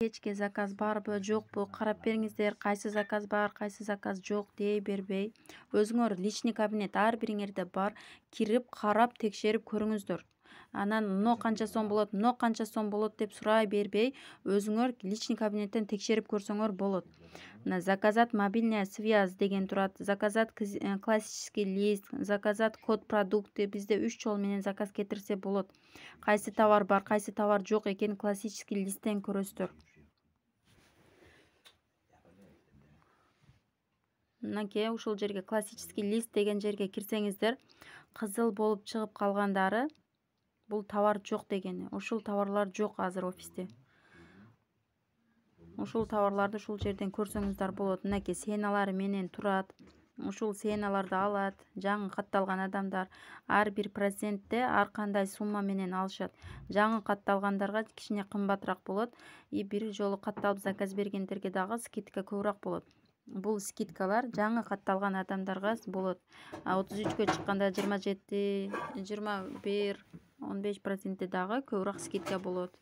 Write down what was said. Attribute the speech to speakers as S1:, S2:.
S1: Кечке заказ барбы, жокпу, карап бериңиздер. Кайсы заказ бар, кайсы заказ жок дей бербей. Өзүңөр личный кабинет ар бириңерде бар. Кирип, карап, текшерип көрүңүздөр. Анан мына канча сом болот, мына канча сом болот деп сурай бербей, өзүңөр личный кабинеттен текшерип көрсөңөр болот. Мына заказать мобильная связь деген турат. Заказать классический лист, заказать код продукты. Бизде 3 жол менен заказ кетирсе болот. Кайсы товар бар, кайсы товар жок экенин классический листтен көрөсүздөр. Мынакей ушул жерге классический лист деген жерге кирсеңиздер, кызыл болуп чыгып калгандары бул товар жок дегени. Ушул товарлар жок азыр офисте. Ушул товарларды ушул жерден көрсөңүздөр болот. Мынакей сеналары менен турат. Ушул сеналарды алат. Жаңы катталган адамдар ар бир процентте ар кандай сумма менен алышат. Жаңы катталгандарга кичине кымбатыраак болот. И бир жолу катталып заказ бергендерге дагы скидка көбүрөөк болот. Бул скидкалар жаңы катталган адамдарга болот. 33кө чыкканда 27, 21, 15% дагы көбүрөөк скидка болот.